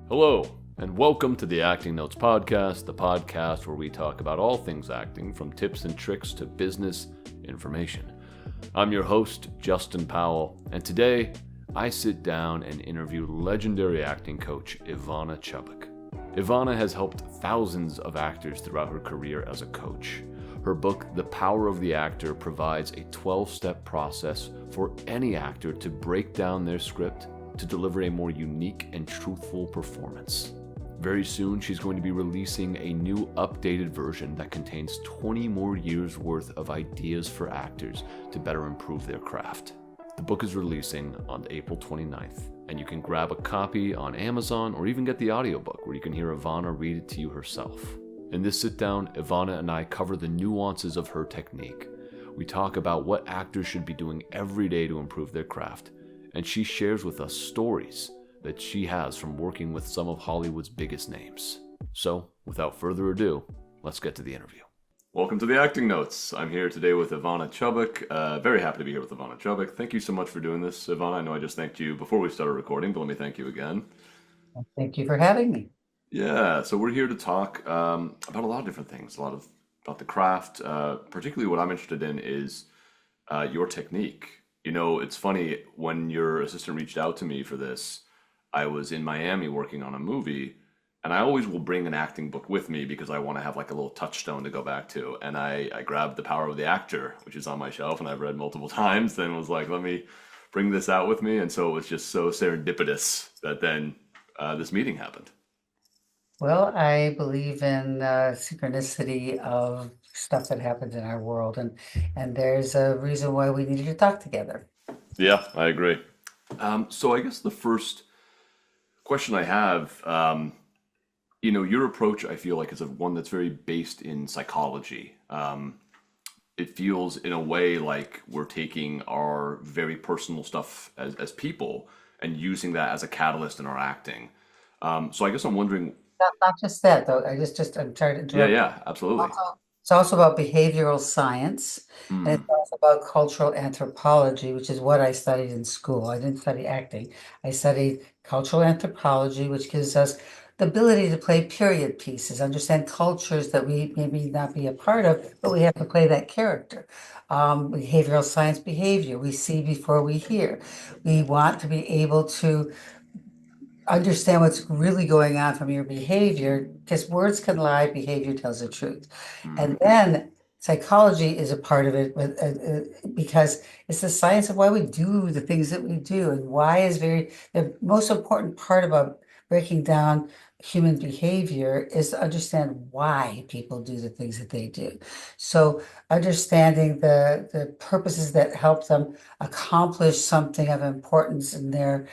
Hello, and welcome to the Acting Notes Podcast, the podcast where we talk about all things acting, from tips and tricks to business information. I'm your host, Justin Powell, and today I sit down and interview legendary acting coach Ivana Chubbuck. Ivana has helped thousands of actors throughout her career as a coach. Her book, The Power of the Actor, provides a 12-step process for any actor to break down their script to deliver a more unique and truthful performance. Very soon, she's going to be releasing a new updated version that contains 20 more years worth of ideas for actors to better improve their craft. The book is releasing on April 29th, and you can grab a copy on Amazon or even get the audiobook where you can hear Ivana read it to you herself. In this sit down, Ivana and I cover the nuances of her technique. We talk about what actors should be doing every day to improve their craft, and she shares with us stories that she has from working with some of Hollywood's biggest names. So, without further ado, let's get to the interview. Welcome to the Acting Notes. I'm here today with Ivana Chubbuck. Very happy to be here with Ivana Chubbuck. Thank you so much for doing this, Ivana. I know I just thanked you before we started recording, but let me thank you again. Thank you for having me. Yeah, so we're here to talk about a lot of different things, about the craft. Particularly what I'm interested in is your technique. You know, it's funny, when your assistant reached out to me for this, I was in Miami working on a movie, and I always will bring an acting book with me because I want to have like a little touchstone to go back to. And I grabbed The Power of the Actor, which is on my shelf and I've read multiple times, then was like, let me bring this out with me. And so it was just so serendipitous that then this meeting happened. Well, I believe in synchronicity of stuff that happens in our world, and there's a reason why we needed to talk together. Yeah, I agree. So I guess the first question I have, your approach, I feel like, is one that's very based in psychology. It feels in a way like we're taking our very personal stuff as people and using that as a catalyst in our acting. So I guess I'm wondering, Not just that, though. I'm sorry to yeah, interrupt. yeah, absolutely. It's also about behavioral science, and it's Mm, also about cultural anthropology, which is what I studied in school. I didn't study acting. I studied cultural anthropology, which gives us the ability to play period pieces, understand cultures that we maybe not be a part of, but we have to play that character. Behavioral science behavior, we see before we hear. We want to be able to understand what's really going on from your behavior, because words can lie, behavior tells the truth. mm, And then psychology is a part of it, because it's the science of why we do the things that we do, and why is the most important part about breaking down human behavior is to understand why people do the things that they do. So understanding the purposes that help them accomplish something of importance in their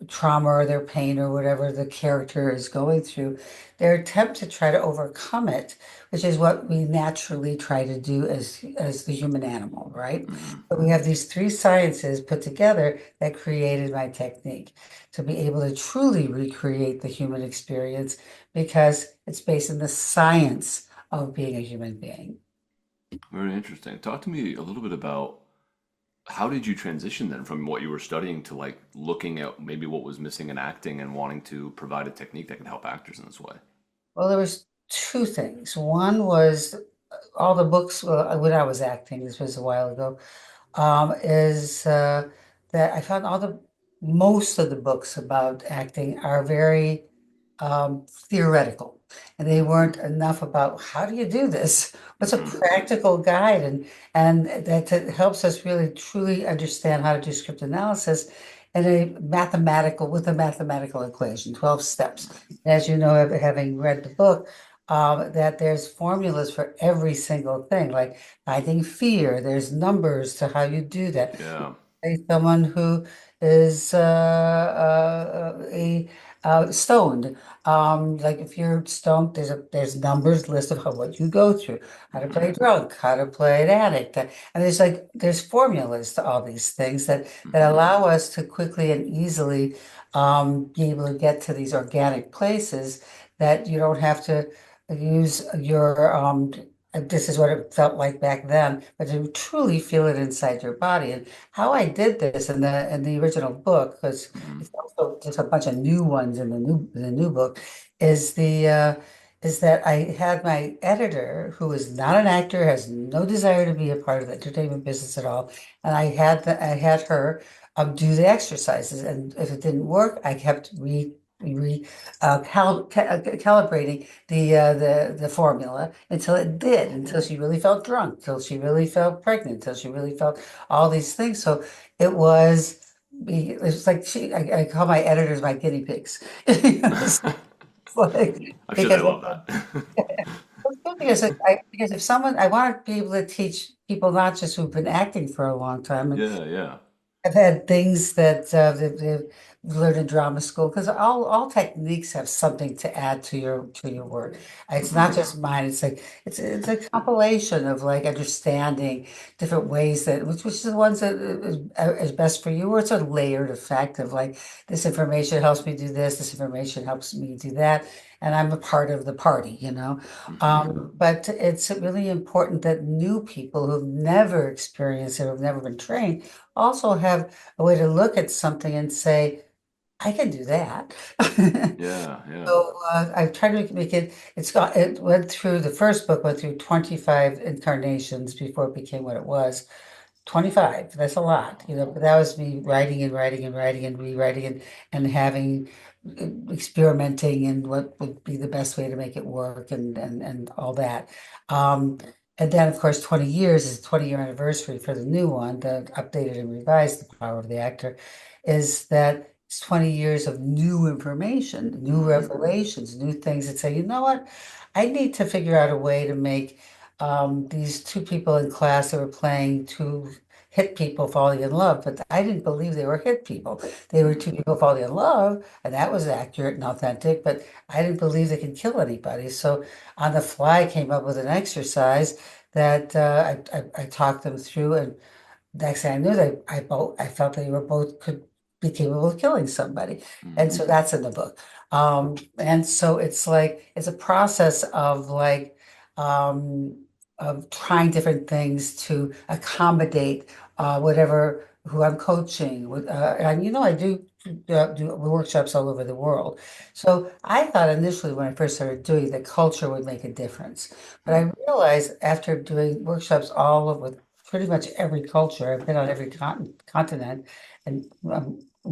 trauma or their pain or whatever the character is going through, their attempt to try to overcome it, which is what we naturally try to do as the human animal, right? mm. But we have these three sciences put together that created my technique to be able to truly recreate the human experience, because it's based in the science of being a human being. Very interesting. Talk to me a little bit about how did you transition then from what you were studying to like looking at maybe what was missing in acting and wanting to provide a technique that can help actors in this way? Well, there was two things. One was all the books, well, when I was acting, this was a while ago, is that I found most of the books about acting are very theoretical, and they weren't enough about how do you do this? What's a Hmm. practical guide? And that helps us really truly understand how to do script analysis in with a mathematical equation, 12 steps. As you know, having read the book, that there's formulas for every single thing, like finding fear. There's numbers to how you do that. Yeah. Say someone who is stoned. Like if you're stoned, there's numbers list of what you go through, how to play Hmm. drunk, how to play an addict, and there's formulas to all these things that Hmm. allow us to quickly and easily be able to get to these organic places that you don't have to use your this is what it felt like back then, but to truly feel it inside your body. And how I did this in the original book, because Mm-hmm. it's also just a bunch of new ones in the new book, is the is that I had my editor, who is not an actor, has no desire to be a part of the entertainment business at all, and I had her do the exercises, and if it didn't work, I kept re calibrating the formula until it did, until she really felt drunk, until she really felt pregnant, until she really felt all these things. So it was it was like I call my editors my guinea pigs. It's like I'm sure they because love that. because if someone I want to be able to teach people not just who've been acting for a long time. Yeah, yeah. I've had things that they've learned in drama school because all techniques have something to add to your work. It's Mm-hmm. not just mine. It's like it's a compilation of like understanding different ways that which is the ones that is best for you, or it's a layered effect of like this information helps me do this, this information helps me do that, and I'm a part of the party, you know. Mm-hmm. But it's really important that new people who've never experienced it, who've never been trained also have a way to look at something and say, I can do that. Yeah, yeah. So I've tried to make it, it went through, the first book went through 25 incarnations before it became what it was. 25, that's a lot, you know, but that was me writing and writing and writing and rewriting and having experimenting and what would be the best way to make it work and all that. Um, and then, of course, 20 years is 20-year anniversary for the new one, the updated and revised The Power of the Actor, is that it's 20 years of new information, new Mm-hmm. revelations, new things that say, you know what, I need to figure out a way to make these two people in class that were playing two hit people falling in love, but I didn't believe they were hit people. They were two people falling in love, and that was accurate and authentic, but I didn't believe they could kill anybody. So on the fly, I came up with an exercise that I talked them through, and next thing I knew, I felt they were both could be capable of killing somebody, and Mm-hmm. so that's in the book. And so it's like it's a process um, of trying different things to accommodate whatever who I'm coaching with, and you know I do workshops all over the world. So I thought initially when I first started doing that culture would make a difference, but I realized after doing workshops all over pretty much every culture. I've been on every continent and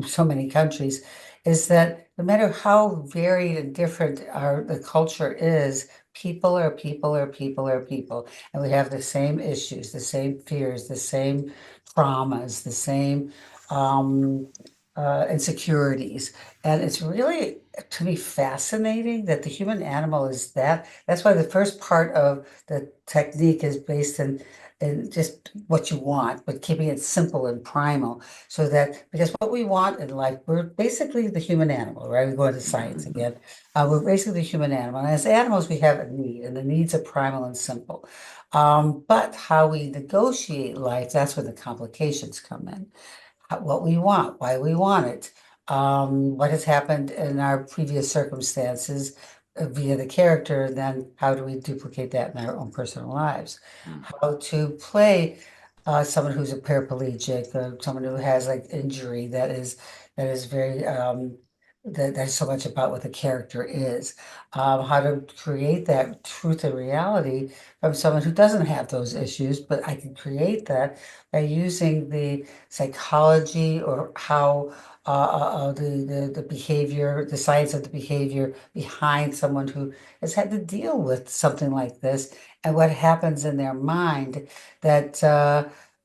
so many countries, is that no matter how varied and different the culture is, people are people are people are people. And we have the same issues, the same fears, the same traumas, the same um, insecurities. And it's really, to me, fascinating that the human animal is that. That's why the first part of the technique is based in and just what you want, but keeping it simple and primal so that because what we want in life, we're basically the human animal, right? We go into science Mm-hmm. again. We're basically the human animal. And as animals, we have a need, and the needs are primal and simple. But how we negotiate life, that's where the complications come in. What we want, why we want it, what has happened in our previous circumstances via the character, and then how do we duplicate that in our own personal lives? How to play someone who's a paraplegic, someone who has like injury that is very that's so much about what the character is. How to create that truth and reality from someone who doesn't have those issues, but I can create that by using the psychology or how the behavior, the science of the behavior behind someone who has had to deal with something like this and what happens in their mind that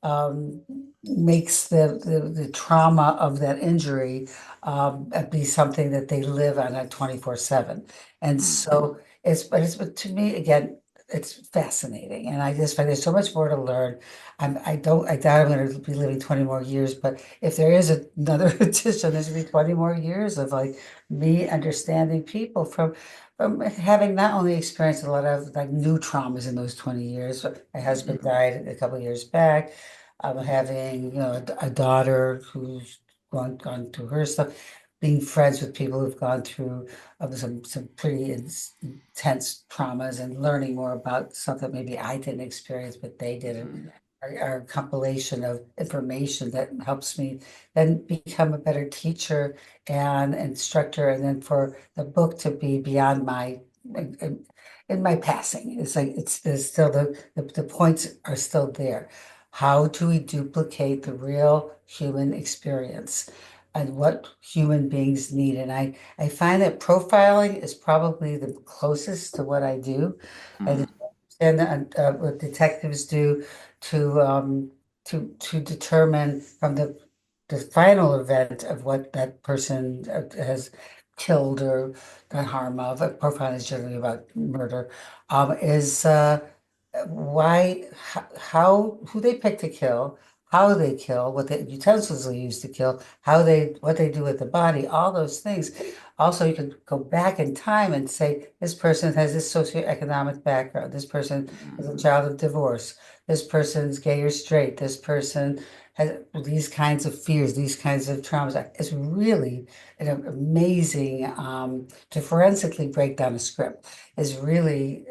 um, makes the trauma of that injury be something that they live on a 24/7. And Mm-hmm. so but to me, again, it's fascinating. And I just find there's so much more to learn. I doubt I'm going to be living 20 more years, but if there is another edition, there's going to be 20 more years of like me understanding people from having not only experienced a lot of like new traumas in those 20 years. My Mm-hmm. husband died a couple of years back. I'm having, you know, a daughter who's gone through her stuff. being friends with people who've gone through some pretty intense traumas and learning more about something maybe I didn't experience, but they did. Mm-hmm. Are a compilation of information that helps me then become a better teacher and instructor, and then for the book to be beyond my in my passing. It's like it's there's still the points are still there. How do we duplicate the real human experience and what human beings need? And I find that profiling is probably the closest to what I do. Mm-hmm. And what detectives do to to determine from the final event of what that person has killed or done harm of. Profiling is generally about murder. Is why how who they pick to kill, how they kill, what the utensils they use to kill, how they what they do with the body, all those things. Also, you can go back in time and say this person has this socioeconomic background. This person is a child of divorce. This person's gay or straight. This person has these kinds of fears, these kinds of traumas. It's really an amazing to forensically break down a script is really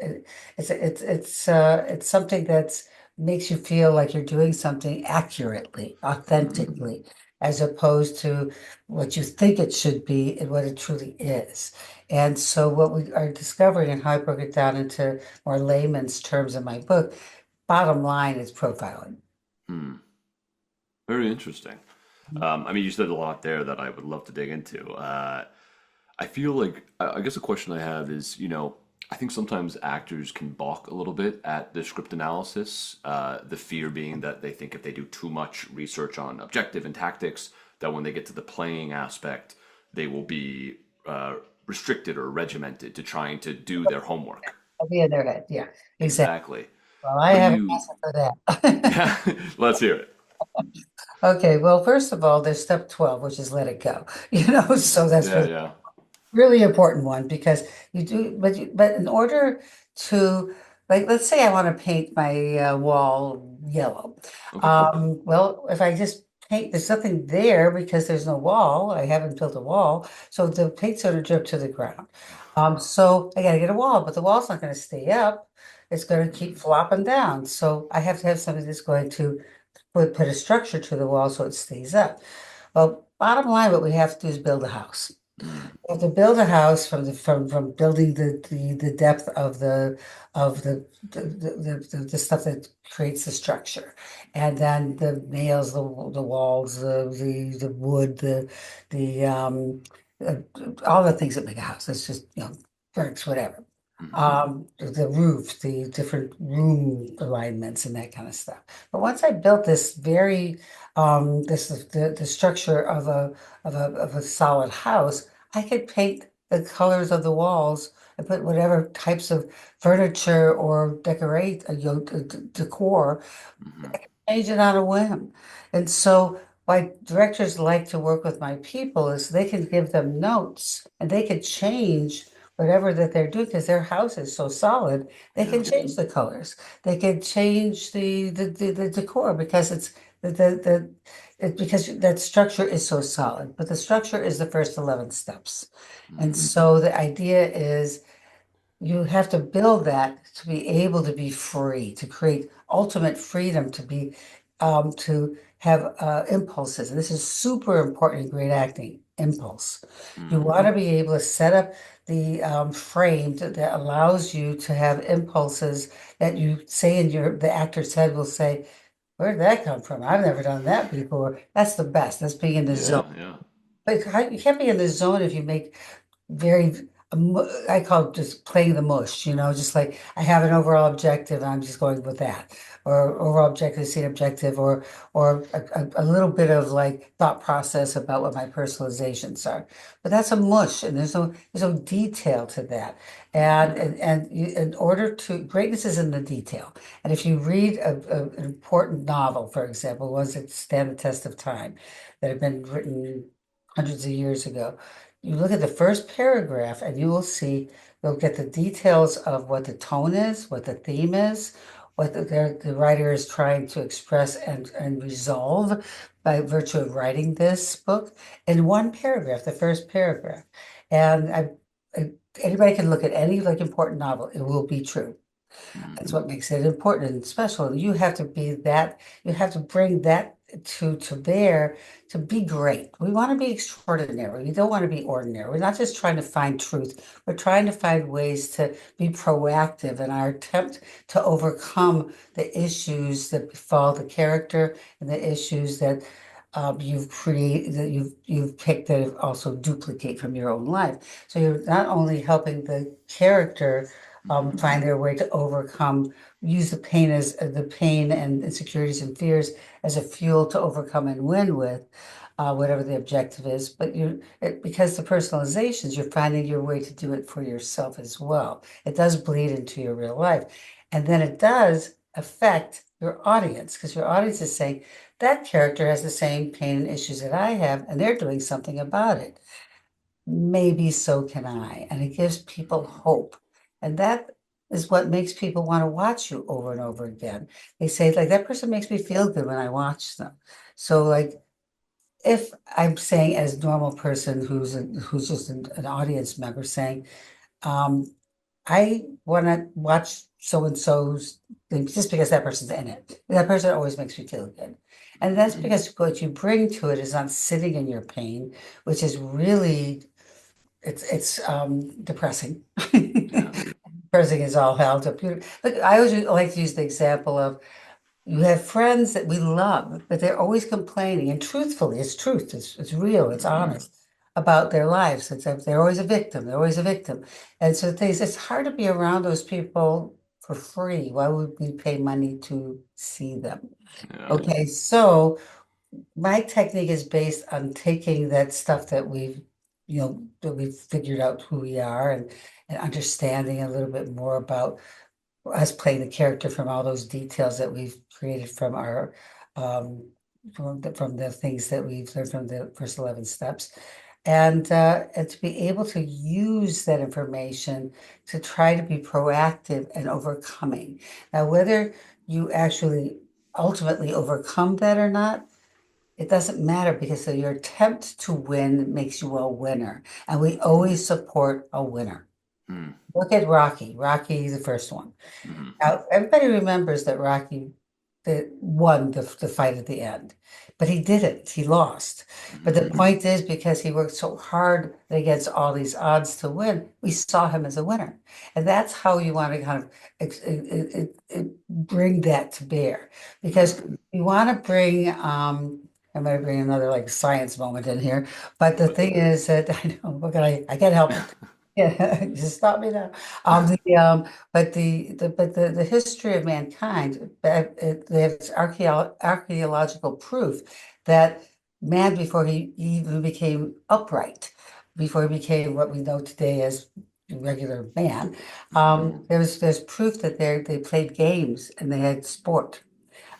it's something that's makes you feel like you're doing something accurately, Mm-hmm. authentically, as opposed to what you think it should be and what it truly is. And so what we are discovering and how I broke it down into more layman's terms in my book, bottom line is profiling. Mm-hmm. Very interesting. I mean, you said a lot there that I would love to dig into. I feel like, I guess a question I have is, I think sometimes actors can balk a little bit at the script analysis. The fear being that they think if they do too much research on objective and tactics, that when they get to the playing aspect, they will be restricted or regimented to trying to do their homework. I'll be in their head. Yeah, exactly. Exactly. Well, I What do have an you, answer for that. yeah, let's hear it. Okay, well, first of all, there's step 12, which is let it go. So that's Yeah, really yeah. really important one because you do, but in order to, like, let's say I want to paint my wall yellow. Okay. Well, if I just paint, there's nothing there because there's no wall. I haven't built a wall, so the paint's going to drip to the ground. So I got to get a wall, but the wall's not going to stay up. It's going to keep flopping down. So I have to have something that's going to put a structure to the wall so it stays up. Well, bottom line, what we have to do is build a house. Mm, Well, to build a house from building the depth of the stuff that creates the structure, and then the nails, the walls, the wood, uh, all the things that make a house. It's just bricks, whatever. mhm, The roof, the different room alignments, and that kind of stuff. But once I built this very this is the structure of a solid house. I could paint the colors of the walls and put whatever types of furniture or decorate, decor, mhm. change it on a whim. And so why directors like to work with my people is they can give them notes and they can change whatever that they're doing because their house is so solid. They Yeah. can change the colors. They can change the decor because it's the because that structure is so solid. But the structure is the first 11 steps. And Mm, so the idea is you have to build that to be able to be free, to create ultimate freedom, to have impulses. And this is super important in great acting, impulse. You mm. want to be able to set up the frame that allows you to have impulses that you say in the actor's head will say, where did that come from? I've never done that before. That's the best. That's being in the zone. Yeah, yeah. But you can't be in the zone if you make very I call it just playing the mush, just like I have an overall objective and I'm just going with that. Or overall objective, scene objective, or a little bit of like thought process about what my personalizations are. But that's a mush and there's no detail to that. In order to greatness is in the detail. And if you read an important novel, for example, ones that stand the test of time, that have been written hundreds of years ago, you look at the first paragraph and you'll get the details of what the tone is, what the theme is, what the writer is trying to express and resolve by virtue of writing this book in one paragraph, the first paragraph. And I, anybody can look at any like important novel, it will be true. That's what makes it important and special. You have to be that, you have to bring that to bear to be great. We want to be extraordinary. We don't want to be ordinary. We're not just trying to find truth. We're trying to find ways to be proactive in our attempt to overcome the issues that befall the character and the issues that you've created, that you've picked that also duplicate from your own life. So you're not only helping the character find their way to overcome, use the pain as the pain and insecurities and fears as a fuel to overcome and win with, whatever the objective is. But because the personalizations, you're finding your way to do it for yourself as well. It does bleed into your real life. And then it does affect your audience because your audience is saying, that character has the same pain and issues that I have, and they're doing something about it. Maybe so can I. And it gives people hope. And that is what makes people want to watch you over and over again. They say, like, that person makes me feel good when I watch them. So, like, if I'm saying as a normal person who's just an audience member saying, um, I want to watch so and so's thing just because that person's in it. That person always makes me feel good. And that's because what you bring to it is not sitting in your pain, which is really it's depressing. Yeah. Depressing is all hell to beauty. Look, I always like to use the example of you have friends that we love, but they're always complaining. And truthfully, it's truth. It's real. It's honest about their lives. They're always a victim. They're always a victim. And so things, it's hard to be around those people for free. Why would we pay money to see them? Yeah. Okay, so my technique is based on taking that stuff that that we've figured out who we are and understanding a little bit more about us playing the character from all those details that we've created from our um, from the things that we've learned from the first 11 steps. And to be able to use that information to try to be proactive and overcoming. Now, whether you actually ultimately overcome that or not, it doesn't matter because of your attempt to win makes you a winner. And we always support a winner. Mm. Look at Rocky. Rocky, the first one. Mhm. Now, everybody remembers that Rocky won the fight at the end, but he didn't. He lost. But the point is, because he worked so hard against all these odds to win, we saw him as a winner. And that's how you want to kind of bring that to bear. Because you want to bring, I might bring another like science moment in here, but the thing is that I know, what can I can't help it. Yeah, just stop me now. But the history of mankind, there's archaeological proof that man, before he even became upright, before he became what we know today as regular man, there's proof that they played games and they had sport.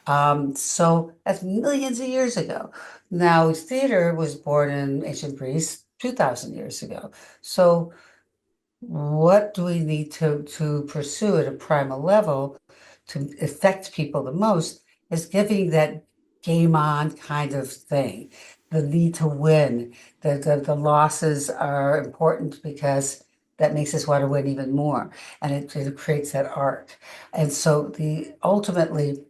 So that's millions of years ago. Now, theater was born in ancient Greece 2,000 years ago. So what do we need to pursue at a primal level to affect people the most is giving that game on kind of thing, the need to win. The losses are important because that makes us want to win even more, and it creates that arc. And so the ultimately,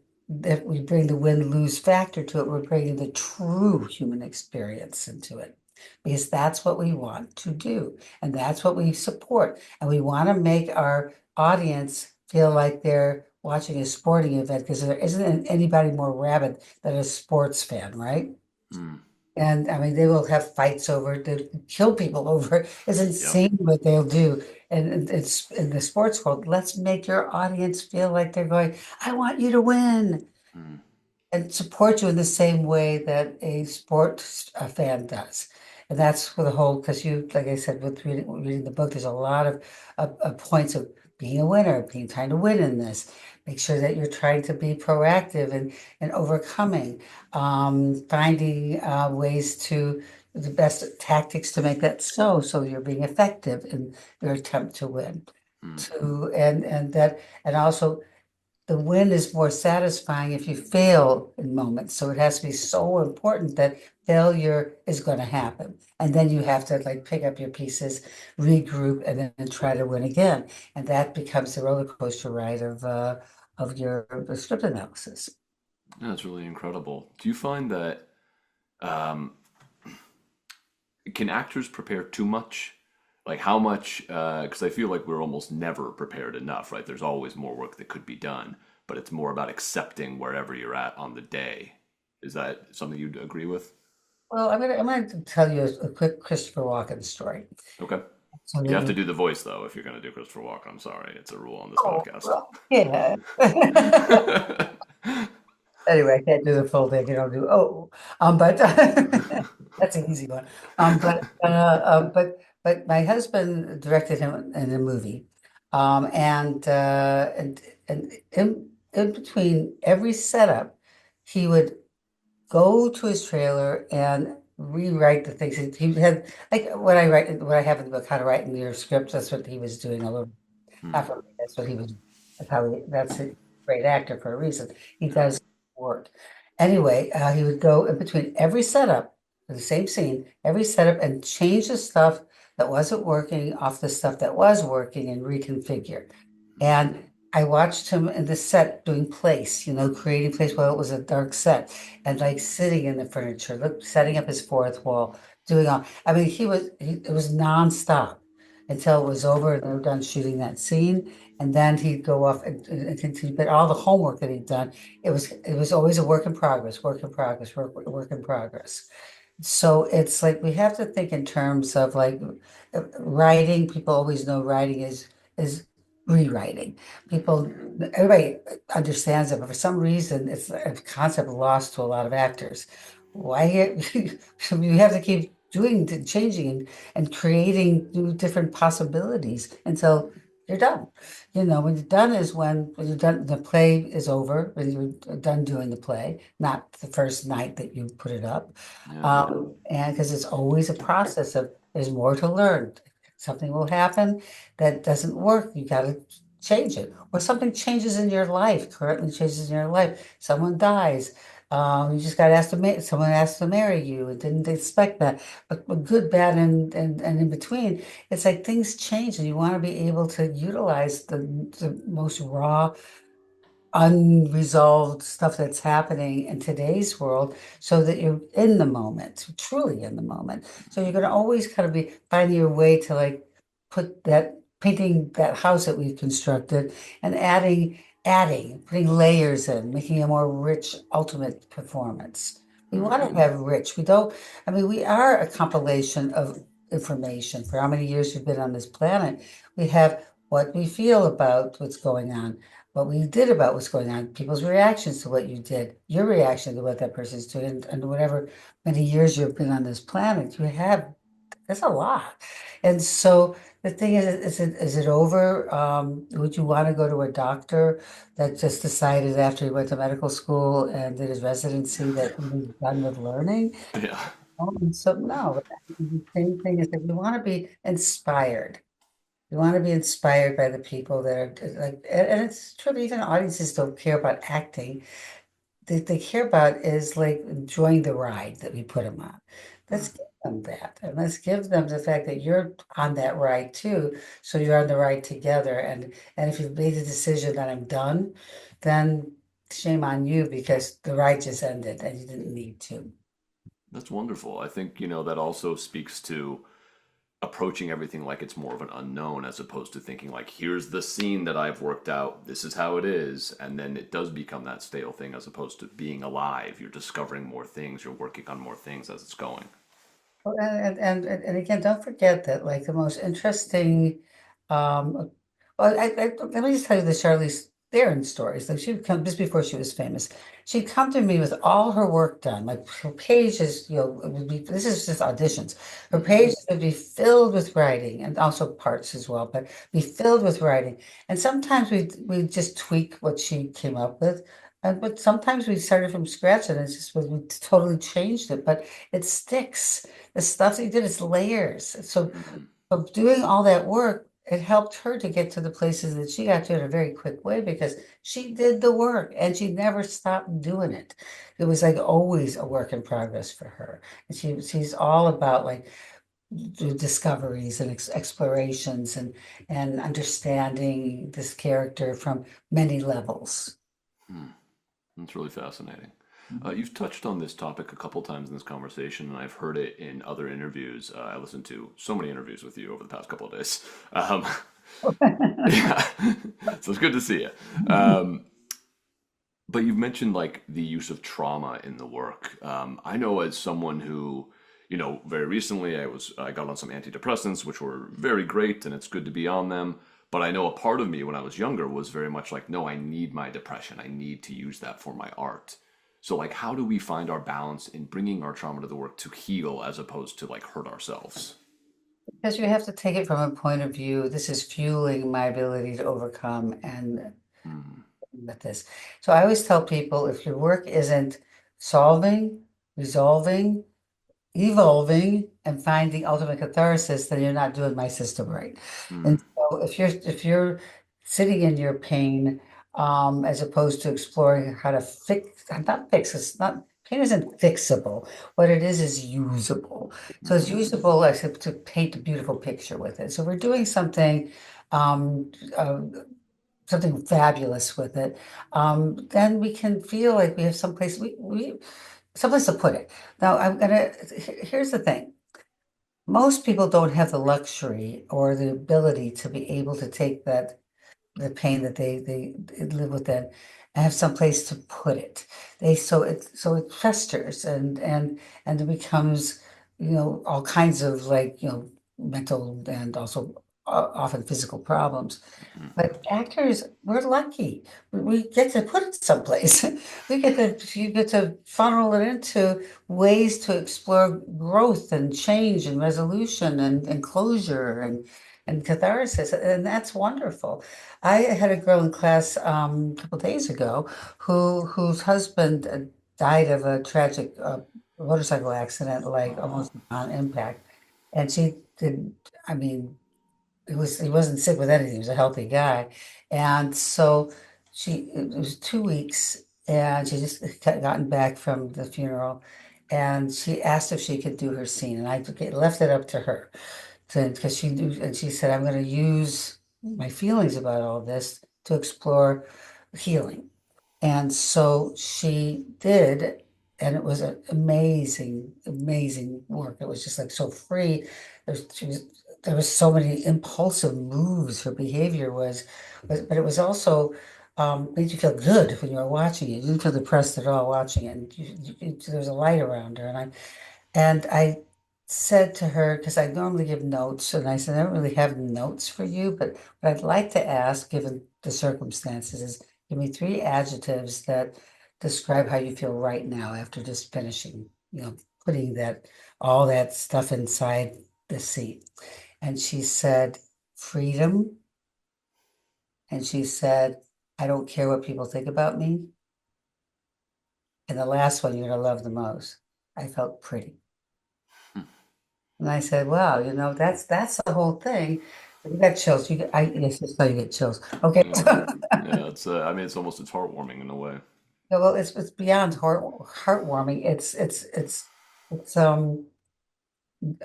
if we bring the win-lose factor to it, we're bringing the true human experience into it because that's what we want to do. And that's what we support. And we want to make our audience feel like they're watching a sporting event because there isn't anybody more rabid than a sports fan, right? Mm. And I mean, they will have fights over it, they kill people over it. It's Yep. insane what they'll do. And it's in the sports world, let's make your audience feel like they're going, I want you to win Mm. and support you in the same way that a sports fan does. And that's for the whole, because you, like I said, with reading the book, there's a lot of points of being a winner, being trying to win in this. Make sure that you're trying to be proactive and overcoming, finding ways to the best tactics to make that so you're being effective in your attempt to win. Mm. To and that and also the win is more satisfying if you fail in moments. So it has to be so important that failure is going to happen. And then you have to like pick up your pieces, regroup, and then try to win again. And that becomes the roller coaster ride of your script analysis. That's really incredible. Do you find that um, can actors prepare too much? Like how much? Because I feel like we're almost never prepared enough, right? There's always more work that could be done, but it's more about accepting wherever you're at on the day. Is that something you'd agree with? Well, I'm gonna tell you a quick Christopher Walken story. Okay. So You that have to you do the voice though if you're going to do Christopher Walken. I'm sorry, it's a rule on this oh podcast. well, yeah. Anyway, I can't do the full thing. You don't do but that's an easy one. But my husband directed him in a movie, and in between every setup, he would go to his trailer and rewrite the things. He had like what I have in the book, How to Write in Your Script. That's what he was doing all over. Hmm. Not for me, that's what he was. That's a great actor for a reason. He Yeah. does work. Anyway, he would go in between every setup, for the same scene, every setup, and change the stuff that wasn't working off the stuff that was working and reconfigure. And I watched him in the set doing place, creating place while it was a dark set, and like sitting in the furniture, setting up his fourth wall, doing all. I mean, it was nonstop until it was over and they were done shooting that scene. And then he'd go off and continue. But all the homework that he'd done, it was always a work in progress, work in progress, work in progress. So it's like we have to think in terms of like writing. People always know writing is rewriting. People, everybody understands it, but for some reason, it's a concept lost to a lot of actors. Why you have to keep doing, changing, and creating new different possibilities until you're done. When you're done is when you're done, the play is over, when you're done doing the play, not the first night that you put it up. Yeah. And because it's always a process of there's more to learn. Something will happen that doesn't work. You got to change it. Or something changes in your life, currently changes in your life. Someone dies. You just got asked to someone asked to marry you and didn't expect that. But good, bad, and in between, it's like things change and you want to be able to utilize the most raw unresolved stuff that's happening in today's world so that you're in the moment, truly in the moment. So you're going to always kind of be finding your way to like put that, painting that house that we've constructed and putting layers in, making a more rich, ultimate performance. We want to Hmm. have rich. We don't, I mean, we are a compilation of information. For how many years we've been on this planet, we have what we feel about what's going on, what we did about what's going on, people's reactions to what you did, your reaction to what that person's doing, and whatever many years you've been on this planet, that's a lot. And so the thing is it over? Would you want to go to a doctor that just decided after he went to medical school and did his residency that he was done with learning? Yeah. And so no, the same thing is that we want to be inspired. You want to be inspired by the people that are like, and it's true, even audiences don't care about acting. They care about is like enjoying the ride that we put them on. Let's give them that. And let's give them the fact that you're on that ride too. So you're on the ride together. And if you've made a decision that I'm done, then shame on you because the ride just ended and you didn't need to. That's wonderful. I think, that also speaks to approaching everything like it's more of an unknown as opposed to thinking like, here's the scene that I've worked out, this is how it is, and then it does become that stale thing as opposed to being alive. You're discovering more things, you're working on more things as it's going. Well, and again, don't forget that like the most interesting, well, let me just tell you the Charlize Theron story. So she would come just before she was famous. She'd come to me with all her work done. Like her pages, it would be, this is just auditions. Her Hmm. pages would be filled with writing and also parts as well, but be filled with writing. And sometimes we just tweak what she came up with. But sometimes we started from scratch and it's just we totally changed it, but it sticks. The stuff that you did is layers. So Hmm. doing all that work it helped her to get to the places that she got to in a very quick way because she did the work and she never stopped doing it. It was like always a work in progress for her. And she's all about like discoveries and explorations and understanding this character from many levels. Hmm. That's really fascinating. You've touched on this topic a couple times in this conversation, and I've heard it in other interviews. I listened to so many interviews with you over the past couple of days. Um, yeah, so it's good to see you. Um, but you've mentioned like the use of trauma in the work. I know as someone who, very recently I got on some antidepressants, which were very great, and it's good to be on them. But I know a part of me when I was younger was very much like, no, I need my depression. I need to use that for my art. So like, how do we find our balance in bringing our trauma to the work to heal as opposed to like hurt ourselves? Because you have to take it from a point of view, this is fueling my ability to overcome and Mm, with this. So I always tell people if your work isn't solving, resolving, evolving and finding ultimate catharsis, then you're not doing my system right. And mm, so if you're sitting in your pain, as opposed to exploring how to fix, not fix, it's not pain isn't fixable. What it is usable. So it's mm, usable as to paint a beautiful picture with it. So we're doing something um, uh, something fabulous with it, then we can feel like we have someplace we someplace to put it. Now, here's the thing. Most people don't have the luxury or the ability to be able to take the pain that they live with it and have some place to put it. So it festers and it becomes, all kinds of like, mental and also often physical problems. mm, But actors, we're lucky. We get to put it someplace. You get to funnel it into ways to explore growth and change and resolution and closure and catharsis. And that's wonderful. I had a girl in class a couple days ago whose husband died of a tragic motorcycle accident, like oh, almost on impact. And she did, I mean, he wasn't sick with anything. He was a healthy guy, and so it was 2 weeks, and she just had gotten back from the funeral, and she asked if she could do her scene, and left it up to her to because she knew, and she said, "I'm going to use my feelings about all this to explore healing." And so she did, and it was an amazing, amazing work. It was just like so free. There was so many impulsive moves. Her behavior but it was also made you feel good when you were watching it. You didn't feel depressed at all watching it. And there was a light around her, and I said to her, because I normally give notes, and I said, I don't really have notes for you, but what I'd like to ask, given the circumstances, is give me three adjectives that describe how you feel right now after just finishing, putting all that stuff inside the seat. And she said, freedom. And she said, I don't care what people think about me. And the last one you're going to love the most. I felt pretty. And I said, wow, that's the whole thing. You got chills. Yes, just so you get chills. Okay. yeah, yeah. I mean, it's heartwarming in a way. Well, it's beyond heartwarming. It's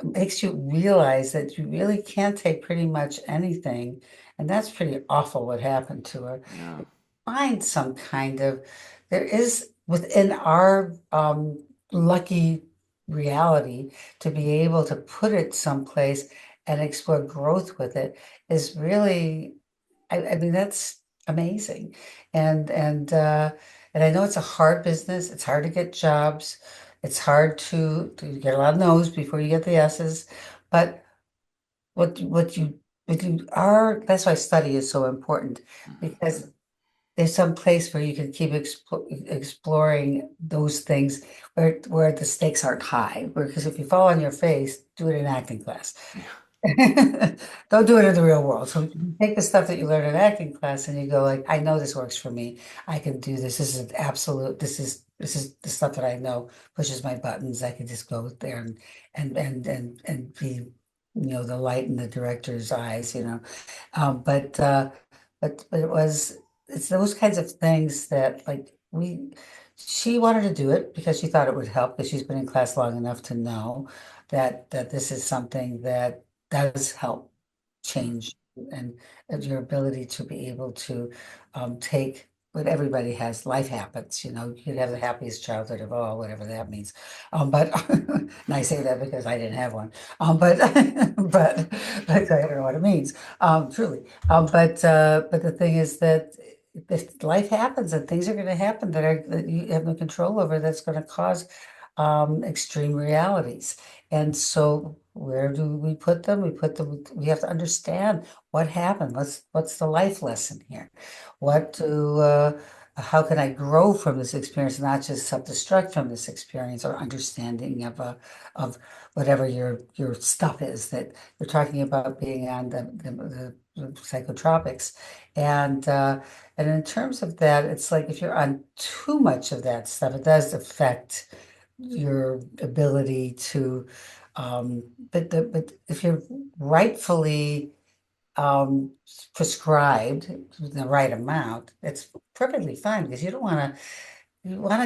makes you realize that you really can't take pretty much anything, and that's pretty awful what happened to her. Yeah. Find some kind of there is within our lucky reality to be able to put it someplace and explore growth with it is really I mean that's amazing and I know it's a hard business. It's hard to get jobs. It's hard to get a lot of no's before you get the yeses, but what you are, that's why study is so important because there's some place where you can keep exploring those things where the stakes aren't high. Because if you fall on your face, do it in acting class. Yeah. Don't do it in the real world. So you take the stuff that you learn in acting class and you go like, I know this works for me. I can do this. This is an absolute. This is the stuff that I know pushes my buttons. I can just go there and be the light in the director's eyes, Um, but uh, but it's those kinds of things that like she wanted to do it because she thought it would help because she's been in class long enough to know that this is something that does help Mm, change and your ability to be able to take what everybody has. Life happens, you could have the happiest childhood of all, whatever that means. But and I say that because I didn't have one. But but I don't know what it means, truly. But the thing is that if life happens and things are going to happen that you have no control over, that's going to cause extreme realities. And so where do we put them? We have to understand what happened. What's the life lesson here? What do how can I grow from this experience, not just self-destruct from this experience or understanding of whatever your stuff is that you're talking about being on the psychotropics. And and in terms of that, it's like if you're on too much of that stuff, it does affect your ability to but if you're rightfully um, prescribed the right amount, it's perfectly fine because you want to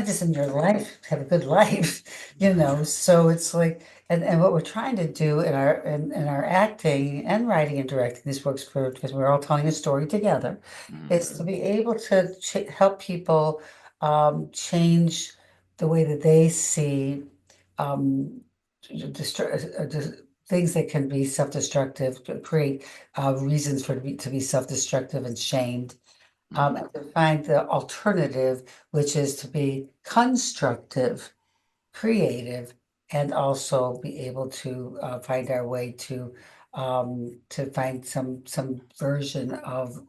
just in your life have a good life, So it's like, and what we're trying to do in our acting and writing and directing, this works for because we're all telling a story together, mm, is to be able to help people change the way that they see um, things that can be self-destructive, to create reasons for to be self-destructive and shamed mm, and to find the alternative, which is to be constructive, creative, and also be able to find our way to find some version of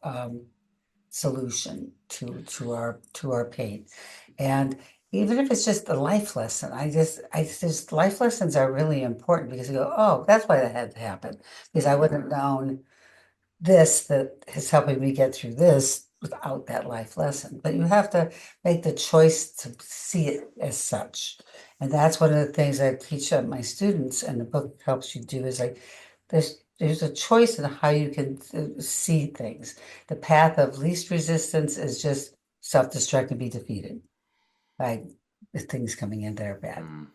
solution to our pain. And even if it's just a life lesson, I just life lessons are really important because you go, oh, that's why that had to happen because I mm, wouldn't have known this that is helping me get through this without that life lesson. But you have to make the choice to see it as such. And that's one of the things I teach my students, and the book helps you do is like there's a choice in how you can see things. The path of least resistance is just self-destruct and be defeated by the things coming in that are bad. mm.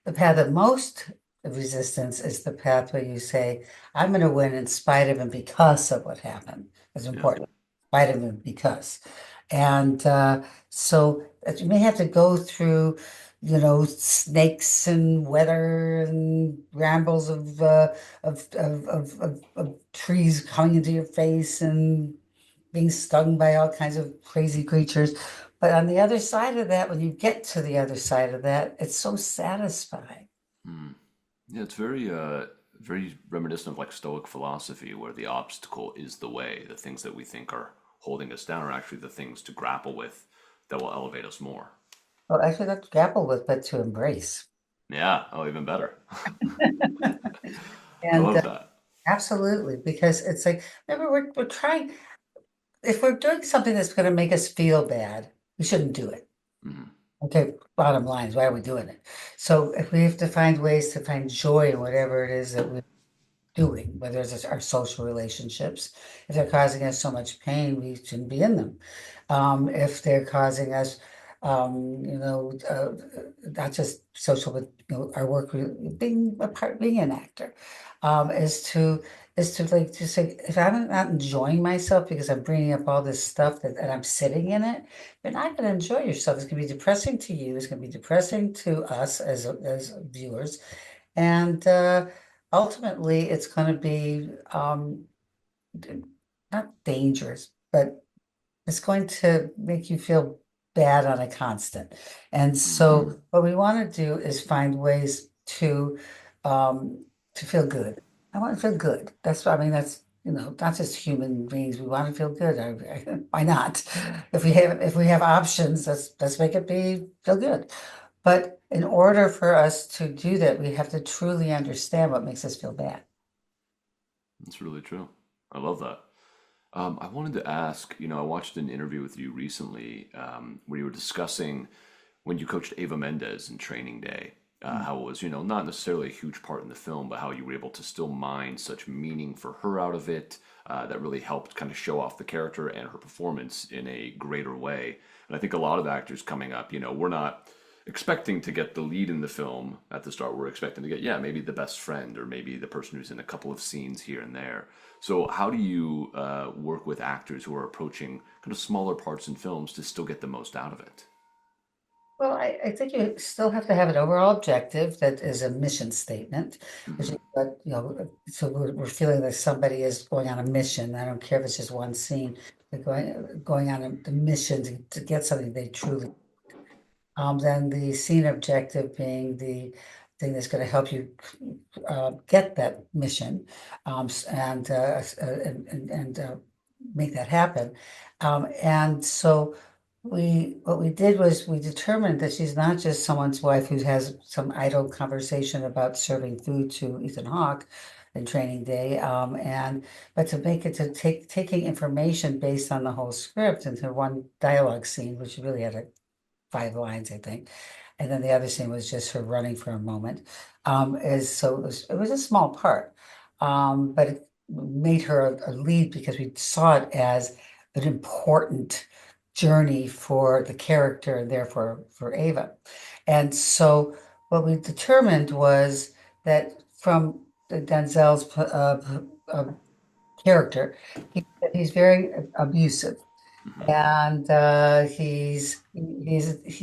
The path of most resistance is the path where you say, I'm going to win in spite of and because of what happened. It's Yeah. important. In spite of and because. And so you may have to go through, snakes and weather and rambles of trees coming into your face and being stung by all kinds of crazy creatures. But on the other side of that, when you get to the other side of that, it's so satisfying. Mm. Yeah, it's very reminiscent of like Stoic philosophy, where the obstacle is the way. The things that we think are holding us down are actually the things to grapple with that will elevate us more. Well, actually, not to grapple with, but to embrace. Yeah. Oh, even better. I And love that. absolutely, because it's like, remember, we're trying, if we're doing something that's going to make us feel bad, we shouldn't do it. Mm, Okay, bottom line is why are we doing it? So if we have to find ways to find joy in whatever it is that we doing, whether it's our social relationships. If they're causing us so much pain, we shouldn't be in them. If they're causing us, not just social, but our work, being a part, being an actor, is to like to say if I'm not enjoying myself because I'm bringing up all this stuff and I'm sitting in it, you're not going to enjoy yourself. It's going to be depressing to you. It's going to be depressing to us as viewers and ultimately, it's going to be not dangerous, but it's going to make you feel bad on a constant. And mm, so, what we want to do is find ways to feel good. I want to feel good. That's what I mean. That's not just human beings. We want to feel good. Why not? If we have options, let's make it be feel good. But in order for us to do that, we have to truly understand what makes us feel bad. that's really true. I love that. I wanted to ask, I watched an interview with you recently where you were discussing when you coached Ava Mendez in Training Day. how it was, not necessarily a huge part in the film, but how you were able to still mine such meaning for her out of it, that really helped kind of show off the character and her performance in a greater way. And I think a lot of actors coming up, we're not expecting to get the lead in the film at the start. We're expecting to get, yeah, maybe the best friend or maybe the person who's in a couple of scenes here and there. So, how do you work with actors who are approaching kind of smaller parts in films to still get the most out of it? Well, I think you still have to have an overall objective that is a mission statement, which is Hmm. what, so we're feeling that somebody is going on a mission. I don't care if it's just one scene, they're going on a mission to get something they truly. Then the scene objective being the thing that's going to help you get that mission, and make that happen. And so what we did was we determined that she's not just someone's wife who has some idle conversation about serving food to Ethan Hawke in Training Day, and but to make it to taking information based on the whole script into one dialogue scene, which really had a 5 lines, I think. And then the other scene was just her running for a moment. Is so it was a small part, but it made her a lead because we saw it as an important journey for the character and therefore for Ava. And so what we determined was that from Denzel's character, he's very abusive Hmm. and he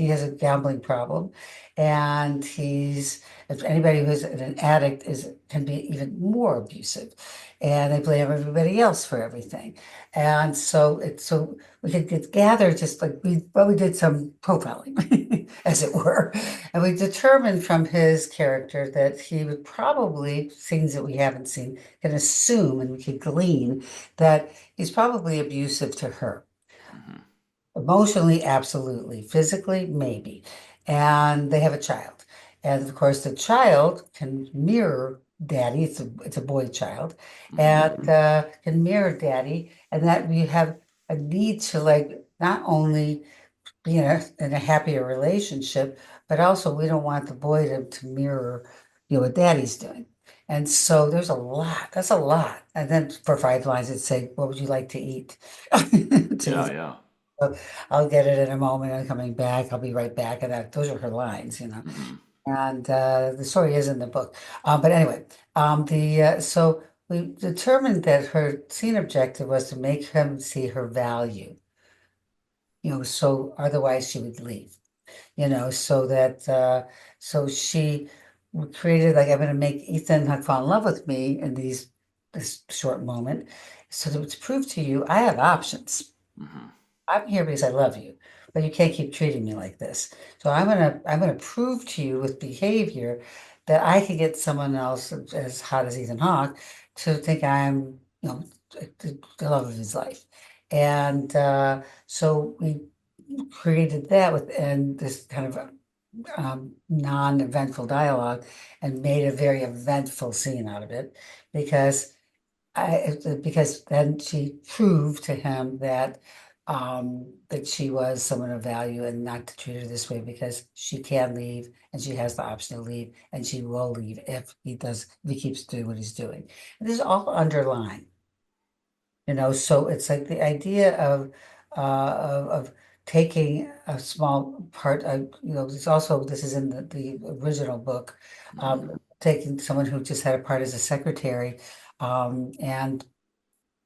has a gambling problem, and he's if anybody who's an addict is can be even more abusive, and they blame everybody else for everything, and so we could get gathered just like we did some profiling, as it were, and we determined from his character that he would probably scenes that we haven't seen can assume and we could glean that he's probably abusive to her. Hmm. Emotionally, absolutely. Physically, maybe. And they have a child. And of course, the child can mirror daddy. It's a boy child, Hmm. and can mirror daddy. And that we have a need to like not only be in a happier relationship, but also we don't want the boy to mirror, what daddy's doing. And so there's a lot. That's a lot. And then for 5 lines, it'd say, "What would you like to eat?" Yeah, to yeah. so I'll get it in a moment. I'm coming back. I'll be right back. And those are her lines. Hmm. And the story is in the book. But anyway, so we determined that her scene objective was to make him see her value. So otherwise she would leave. So that so she created like I'm going to make Ethan like fall in love with me in this short moment, so to prove to you I have options. Hmm. I'm here because I love you, but you can't keep treating me like this. So I'm gonna prove to you with behavior that I can get someone else as hot as Ethan Hawke to think I'm, the love of his life. And so we created that within this kind of non-eventful dialogue and made a very eventful scene out of it because because then she proved to him that she was someone of value and not to treat her this way because she can leave and she has the option to leave and she will leave if he keeps doing what he's doing. And this is all underlined, so it's like the idea of taking a small part. It's also this is in the original book, Hmm. taking someone who just had a part as a secretary, and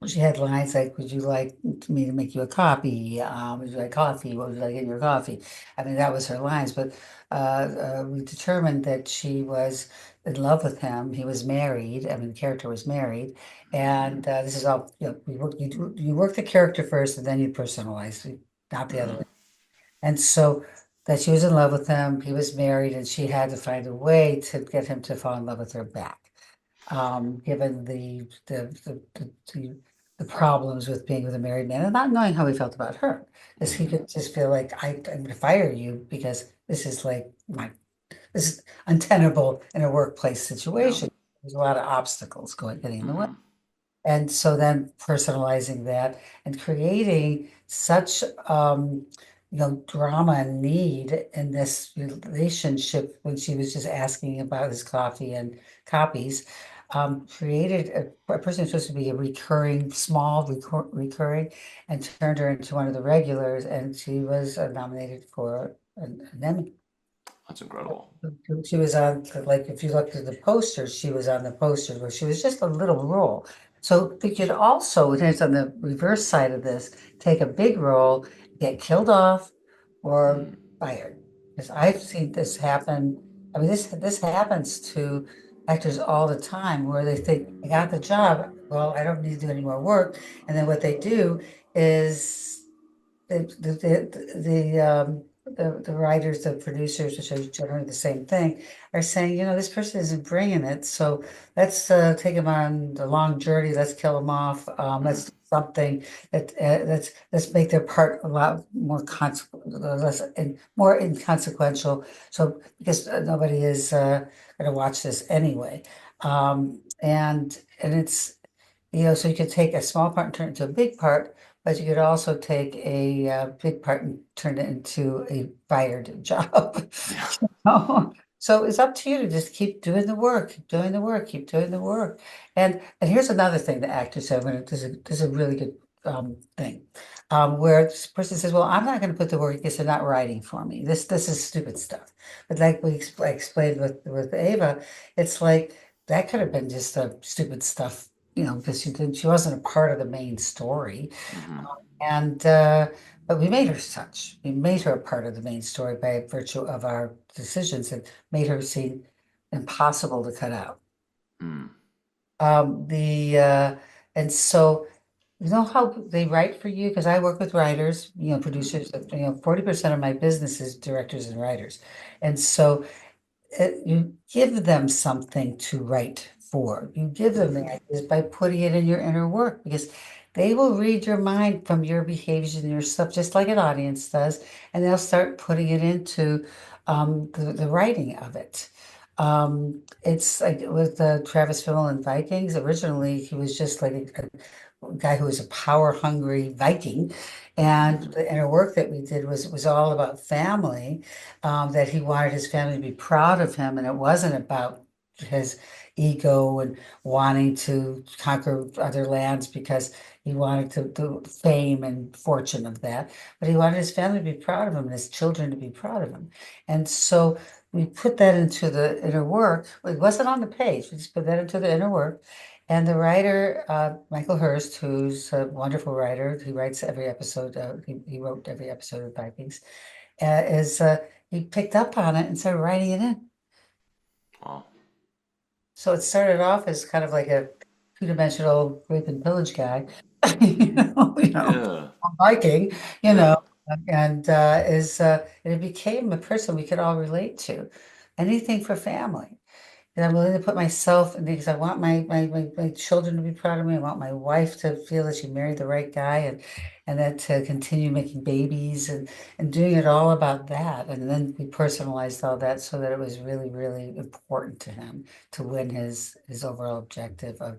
she had lines like, "Would you like me to make you a copy? Would you like coffee? What would you like in your coffee?" I mean, that was her lines. But we determined that she was in love with him. He was married. I mean, the character was married, and this is all. You work the character first, and then you personalize, not the other Hmm. way. And so that she was in love with him. He was married, and she had to find a way to get him to fall in love with her back, given the problems with being with a married man and not knowing how he felt about her. Because he Hmm. could just feel like I'm going to fire you because this is like this is untenable in a workplace Yeah. situation. There's a lot of obstacles getting in the way. Hmm. And so then personalizing that and creating such drama and need in this relationship when she was just asking about his coffee and copies, created a person who's supposed to be a recurring, small, recurring, and turned her into one of the regulars, and she was nominated for an Emmy. That's incredible. She was on, like, if you looked at the posters, she was on the posters where she was just a little role. So we could also, and here's on the reverse side of this, take a big role, get killed off or Mm. fired. Because I've seen this happen. I mean, this happens to actors all the time where they think, I got the job. Well, I don't need to do any more work. And then what they do is the writers, the producers, which are generally the same thing, are saying, this person isn't bringing it, so let's take him on the long journey. Let's kill him off. Mm. Let's do something let's make their part a lot more less and more inconsequential. So because nobody is going to watch this anyway, and it's so you could take a small part and turn it into a big part, but you could also take a big part and turn it into a fired job. Yeah. So it's up to you to just keep doing the work, keep doing the work, keep doing the work. And here's another thing the actor said when this is a really good thing, where this person says, "Well, I'm not going to put the work because they're not writing for me. This is stupid stuff." But like we explained with Ava, it's like that could have been just a stupid stuff, because she wasn't a part of the main story. Hmm. And but we made her such. We made her a part of the main story by virtue of our decisions and made her seem impossible to cut out. Mm. The and so how they write for you? Because I work with writers, Mm. producers. 40% of my business is directors and writers, and so you give them something to write for. You give them the Hmm. ideas by putting it in your inner work because they will read your mind from your behaviors and your stuff, just like an audience does, and they'll start putting it into the writing of it. It's like with Travis Fimmel and Vikings. Originally, he was just like a guy who was a power hungry Viking, and Hmm. the inner work that we did was all about family, that he wanted his family to be proud of him, and it wasn't about his ego and wanting to conquer other lands because he wanted to do fame and fortune of that, but he wanted his family to be proud of him and his children to be proud of him. And so we put that into the inner work. It wasn't on the page. We just put that into the inner work. And the writer, Michael Hurst, who's a wonderful writer, he writes every episode. He wrote every episode of Vikings. Is He picked up on it and started writing it in. Wow. So it started off as kind of like a two-dimensional rape and pillage guy, Yeah. a Viking, you Yeah. know, and it became a person we could all relate to. Anything for family. And I'm willing to put myself in because I want my children to be proud of me. I want my wife to feel that she married the right guy and that to continue making babies and doing it all about that. And then we personalized all that so that it was really, really important to him to win his overall objective of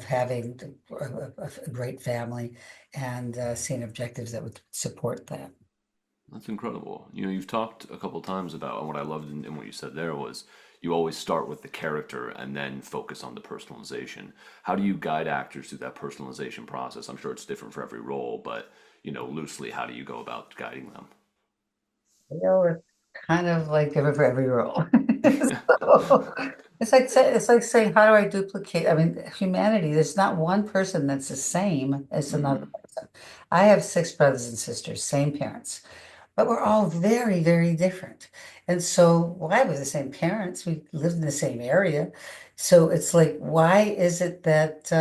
having a great family and seeing objectives that would support that. That's incredible. You've talked a couple times about, and what I loved in what you said there was you always start with the character and then focus on the personalization. How do you guide actors through that personalization process? I'm sure it's different for every role, but loosely, how do you go about guiding them? It's kind of like different for every role. So, it's like saying, how do I duplicate? I mean, humanity, there's not one person that's the same as another Hmm. person. I have six brothers and sisters, same parents, but we're all very, very different. And so why we're the same parents? We live in the same area. So it's like, why is it that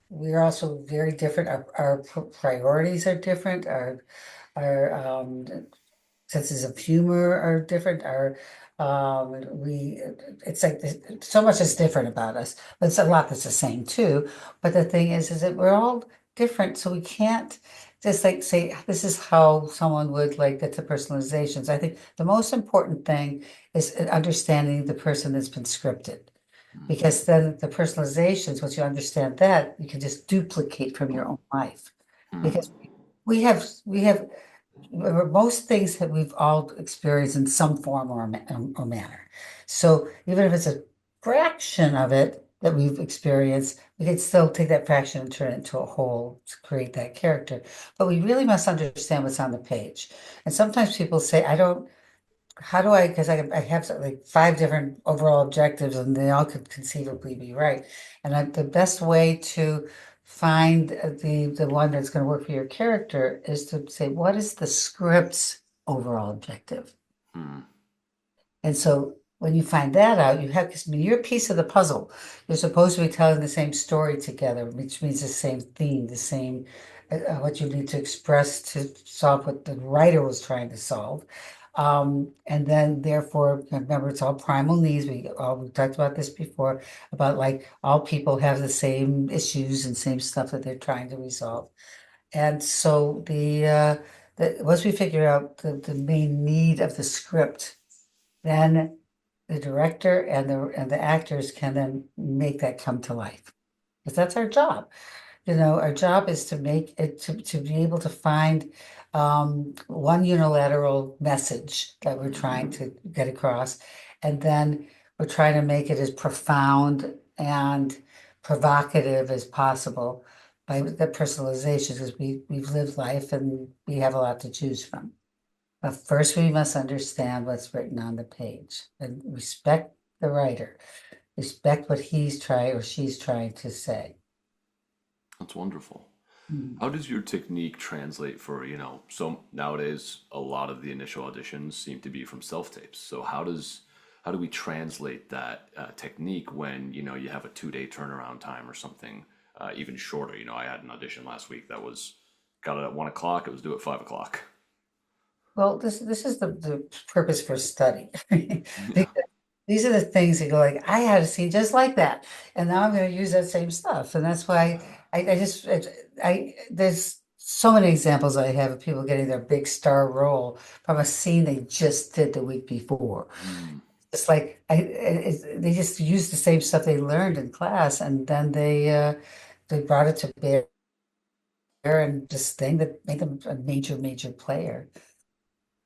we're also very different? Our priorities are different. Our senses of humor are different. We it's like so much is different about us, but it's a lot that's the same too. But the thing is that we're all different, so we can't just like say this is how someone would like get to personalizations. I think the most important thing is understanding the person that's been scripted. Because then the personalizations, once you understand that, you can just duplicate from your own life. Hmm. Because we have most things that we've all experienced in some form or manner. So even if it's a fraction of it that we've experienced, we can still take that fraction and turn it into a whole to create that character. But we really must understand what's on the page. And sometimes people say, I don't, how do I, because I have like five different overall objectives and they all could conceivably be right. And the best way to find the one that's going to work for your character is to say, what is the script's overall objective? Hmm. And so when you find that out, you have, because I mean, you're a piece of the puzzle. You're supposed to be telling the same story together, which means the same theme, the same what you need to express to solve what the writer was trying to solve. And then therefore, remember, it's all primal needs. We talked about this before, about like all people have the same issues and same stuff that they're trying to resolve. And so once we figure out the main need of the script, then the director and the actors can then make that come to life. Because that's our job. Our job is to make it to be able to find one unilateral message that we're trying to get across, and then we're trying to make it as profound and provocative as possible by the personalization, because we've lived life and we have a lot to choose from. But first, we must understand what's written on the page and respect the writer, respect what he's trying or she's trying to say. That's wonderful. Mm. How does your technique translate for, so nowadays a lot of the initial auditions seem to be from self-tapes. So how do we translate that technique when, you have a 2 day turnaround time or something even shorter? I had an audition last week that was got it at 1 o'clock. It was due at 5 o'clock. Well, this is the purpose for study. Yeah. Because these are the things that go like, I had a scene just like that, and now I'm going to use that same stuff. And that's why I just, there's so many examples I have of people getting their big star role from a scene they just did the week before. Mm, It's like they just used the same stuff they learned in class, and then they brought it to bear and this thing that made them a major player.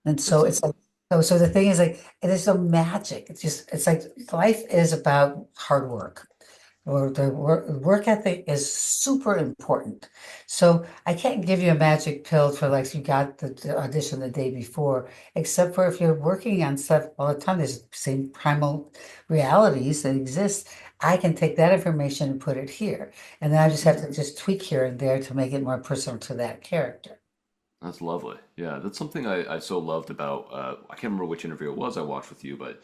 And so that's it's like, so the thing is like, there's no magic. It's like life is about hard work. Or the work ethic is super important. So I can't give you a magic pill for like you got the audition the day before, except for if you're working on stuff all the time, there's the same primal realities that exist. I can take that information and put it here. And then I just have to just tweak here and there to make it more personal to that character. that's lovely. Yeah, that's something I so loved about. I can't remember which interview it was I watched with you, but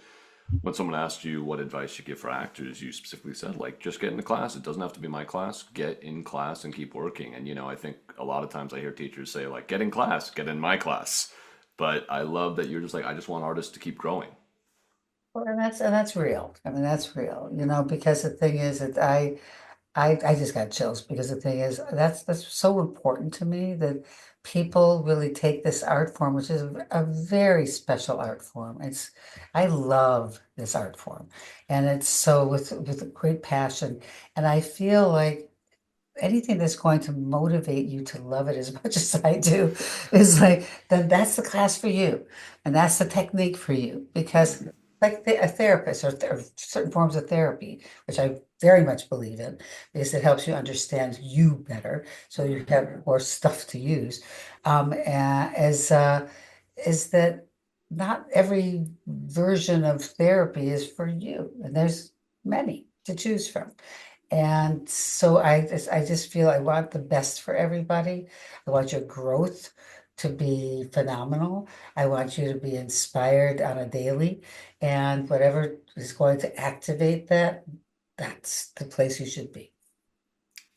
when someone asked you what advice you give for actors, you specifically said, like, just get into class. It doesn't have to be my class. Get in class and keep working. And, I think a lot of times I hear teachers say, like, get in class, get in my class. But I love that you're just like, I just want artists to keep growing. Well, and that's real. I mean, that's real, because the thing is that I just got chills because the thing is that's so important to me that people really take this art form, which is a very special art form. I love this art form, and it's so with great passion, and I feel like anything that's going to motivate you to love it as much as I do is like, then that's the class for you. And that's the technique for you. Because like a therapist or certain forms of therapy, which I very much believe in, because it helps you understand you better, so you have more stuff to use. Is that not every version of therapy is for you, and there's many to choose from. And so I just feel I want the best for everybody. I want your growth to be phenomenal. I want you to be inspired on a daily. And whatever is going to activate that, that's the place you should be.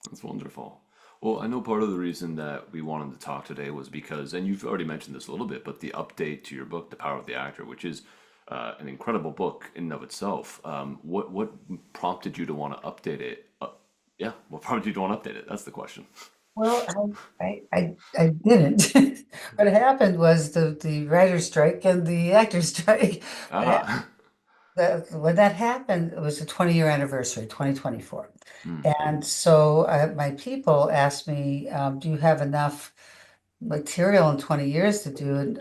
That's wonderful. Well, I know part of the reason that we wanted to talk today was because, and you've already mentioned this a little bit, but the update to your book, The Power of the Actor, which is an incredible book in and of itself. What prompted you to want to update it? Yeah, what prompted you to want to update it? That's the question. Well, I didn't. What happened was the writer's strike and the actor's strike. Ah, When that happened, it was the 20-year anniversary, 2024. hmm, And so my people asked me, do you have enough? material in 20 years to do an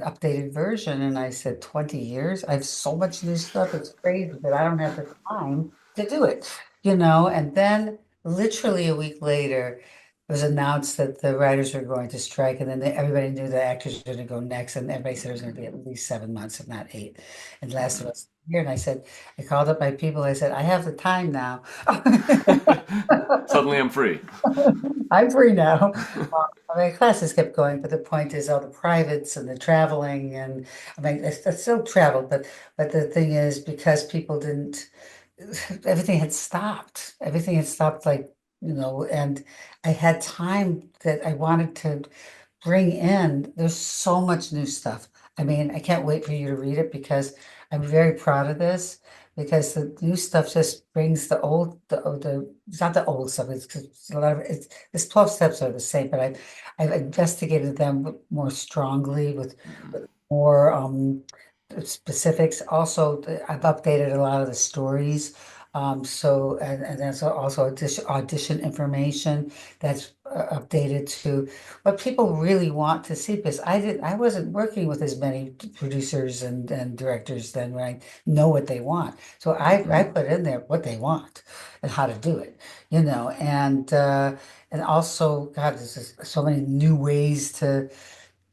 updated version. And I said, 20 years? I have so much new stuff. It's crazy, but I don't have the time to do it, And then literally a week later, it was announced that the writers were going to strike. And then everybody knew the actors were going to go next. And everybody said it was going to be at least 7 months, if not eight. And it lasted us a year. And I called up my people. I said, I have the time now. Suddenly I'm free. I'm free now. Classes kept going, but the point is all the privates and the traveling, and I still traveled, but the thing is because people didn't, everything had stopped. Everything had stopped, and I had time that I wanted to bring in. There's so much new stuff. I mean, I can't wait for you to read it because I'm very proud of this because the new stuff just brings the it's not the old stuff. It's a lot of it's 12 steps are the same, but I've investigated them more strongly with more specifics. Also, I've updated a lot of the stories. And that's also audition information that's updated to what people really want to see because I wasn't working with as many producers and directors then when I know what they want. So I put in there what they want and how to do it, and also God, there's just so many new ways to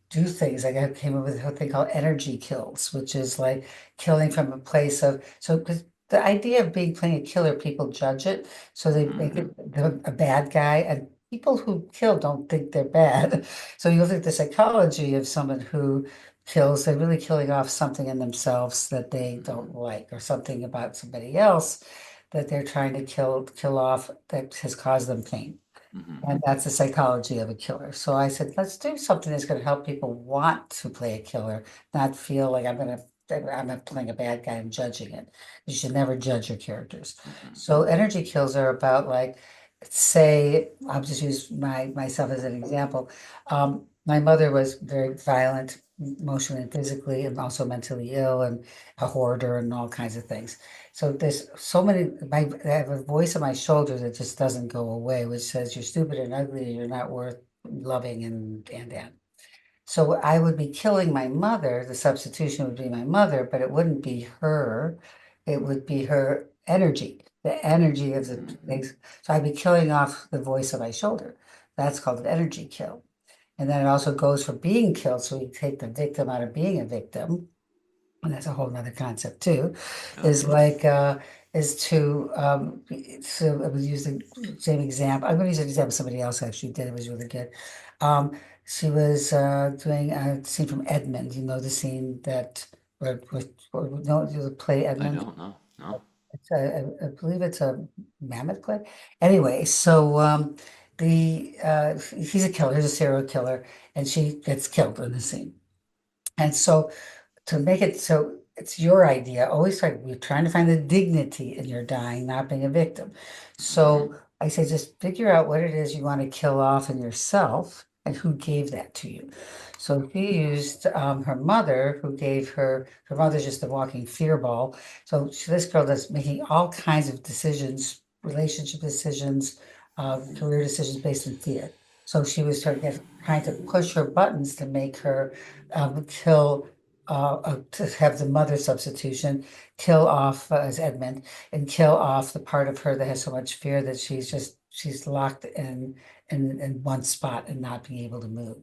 do things. Like I came up with a thing called energy kills, which is like killing from a place of so because the idea of being playing a killer, people judge it, so they make Mm-hmm. a bad guy, and people who kill don't think they're bad. So you look at the psychology of someone who kills, they're really killing off something in themselves that they don't like, or something about somebody else that they're trying to kill off that has caused them pain. Mm-hmm. And that's the psychology of a killer. So I said, let's do something that's going to help people want to play a killer, not feel like I'm not playing a bad guy and judging it. You should never judge your characters. Mm-hmm. So energy kills are about like, say, I'll just use myself as an example. My mother was very violent, emotionally and physically, and also mentally ill, and a hoarder, and all kinds of things. So there's so many, I have a voice on my shoulder that just doesn't go away, which says you're stupid and ugly and you're not worth loving and. So I would be killing my mother. The substitution would be my mother, but it wouldn't be her. It would be her energy, the energy of the things. So I'd be killing off the voice on my shoulder. That's called an energy kill. And then it also goes for being killed. So we take the victim out of being a victim, and that's a whole nother concept too, Yeah. is like is to so I was using the same example. I'm going to use an example somebody else actually did. It was really good. Um, she was doing a scene from Edmund. You know the scene that where no the play I Edmund. don't know. No. I believe it's a mammoth play. Anyway, so the he's a killer. He's a serial killer, and she gets killed in the scene. And so to make it so it's your idea. Always like we're trying to find the dignity in your dying, not being a victim. Mm-hmm. So I say just figure out what it is you want to kill off in yourself and who gave that to you. So she used her mother, who gave her mother's just a walking fear ball. So this girl that's making all kinds of decisions, relationship decisions, career decisions based in fear. So she was trying to push her buttons to make her kill to have the mother substitution kill off as Edmund and kill off the part of her that has so much fear that she's locked in one spot and not being able to move.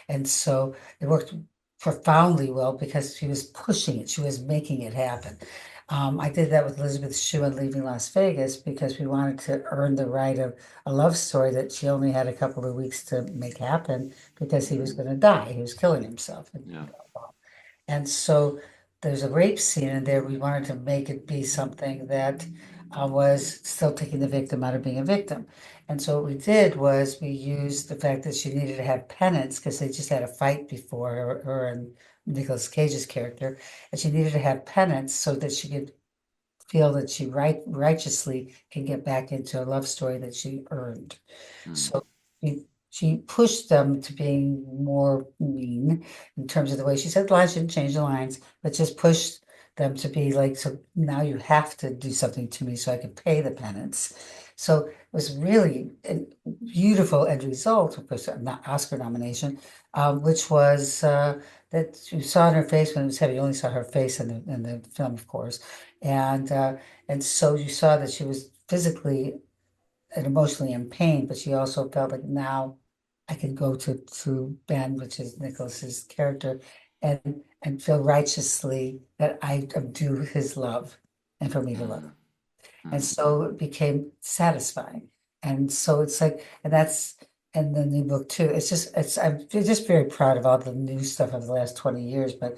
And so it worked profoundly well because she was pushing it, she was making it happen. I did that with Elizabeth Shue in Leaving Las Vegas because we wanted to earn the right of a love story that she only had a couple of weeks to make happen because he was going to die. He was killing himself. Yeah. And so there's a rape scene in there. We wanted to make it be something that was still taking the victim out of being a victim. And so what we did was we used the fact that she needed to have penance because they just had a fight before her and Nicolas Cage's character, and she needed to have penance so that she could feel that she righteously can get back into a love story that she earned. Mm. So she pushed them to being more mean in terms of the way she said the lines. She didn't change the lines, but just pushed them to be like, so now you have to do something to me so I can pay the penance. So it was really a beautiful end result, of course, not Oscar nomination, which was that you saw in her face when it was heavy. You only saw her face in the film, of course, and uh, and so you saw that she was physically and emotionally in pain, but she also felt like now I can go to Ben, which is Nicholas's character, and feel righteously that I am due his love and for me to love him. And Mm. so it became satisfying. And so it's like, and that's in the new book too. I'm just very proud of all the new stuff of the last 20 years, but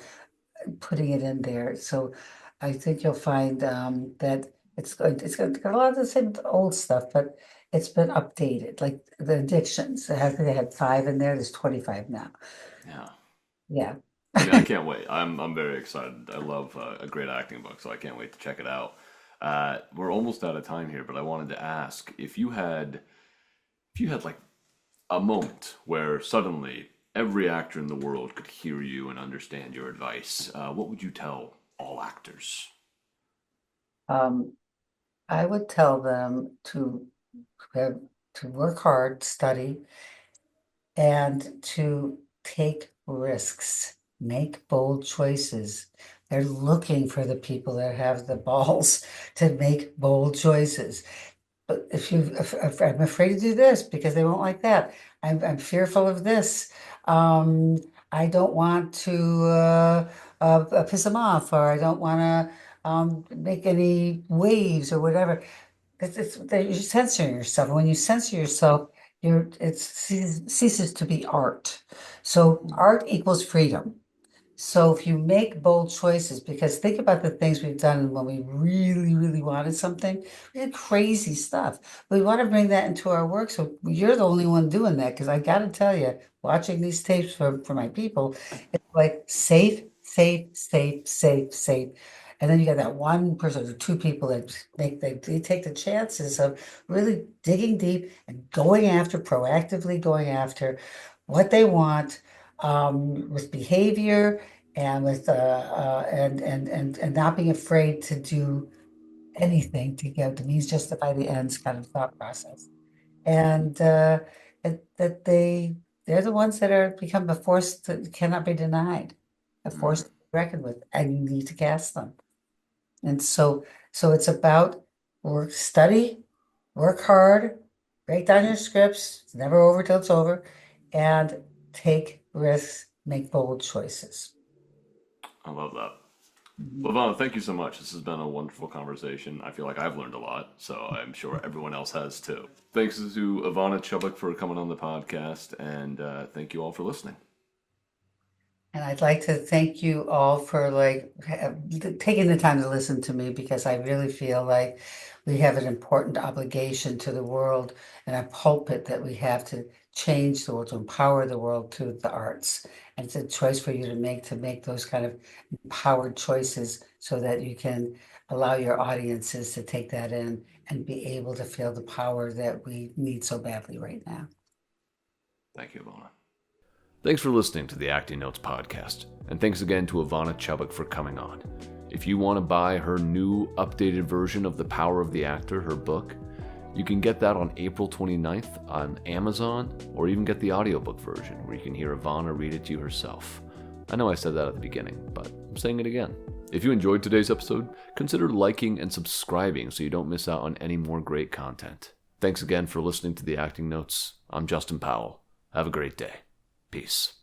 putting it in there. So I think you'll find that got a lot of the same old stuff, but it's been updated. Like the addictions, I think they had 5 in there. There's 25 now. Yeah. Yeah. I mean, I can't wait. I'm very excited. I love a great acting book, so I can't wait to check it out. We're almost out of time here, but I wanted to ask if you had like a moment where suddenly every actor in the world could hear you and understand your advice, what would you tell all actors? Um, I would tell them have, to work hard, study, and to take risks, make bold choices. They're looking for the people that have the balls to make bold choices. But if I'm afraid to do this because they won't like that. I'm fearful of this. Um, I don't want to piss them off, or I don't want to make any waves or whatever. That you're censoring yourself. And when you censor yourself, it ceases to be art. So art equals freedom. So if you make bold choices, because think about the things we've done when we really, really wanted something, we did crazy stuff. We want to bring that into our work. So you're the only one doing that. Because I got to tell you, watching these tapes for my people, it's like safe, safe, safe, safe, safe. And then you got that one person or two people that they take the chances of really digging deep and going after, proactively going after what they want with behavior and with and not being afraid to do anything to get the means justify the ends kind of thought process. And that they're the ones that are become a force that cannot be denied, a force to be reckoned with, and you need to cast them. And so it's about study, work hard, write down your scripts, it's never over till it's over, and take risks, make bold choices. I love that. Well, Mhm. Ivana, thank you so much. This has been a wonderful conversation. I feel like I've learned a lot, so I'm sure everyone else has too. Thanks to Ivana Chubbuck for coming on the podcast, and thank you all for listening. And I'd like to thank you all for taking the time to listen to me because I really feel like we have an important obligation to the world and a pulpit that we have to change the world, to empower the world through the arts. And it's a choice for you to make those kind of empowered choices so that you can allow your audiences to take that in and be able to feel the power that we need so badly right now. Thank you, Ivana. Thanks for listening to the Acting Notes podcast, and thanks again to Ivana Chubbuck for coming on. If you want to buy her new updated version of The Power of the Actor, her book, you can get that on April 29th on Amazon, or even get the audiobook version where you can hear Ivana read it to you herself. I know I said that at the beginning, but I'm saying it again. If you enjoyed today's episode, consider liking and subscribing so you don't miss out on any more great content. Thanks again for listening to the Acting Notes. I'm Justin Powell. Have a great day. Peace.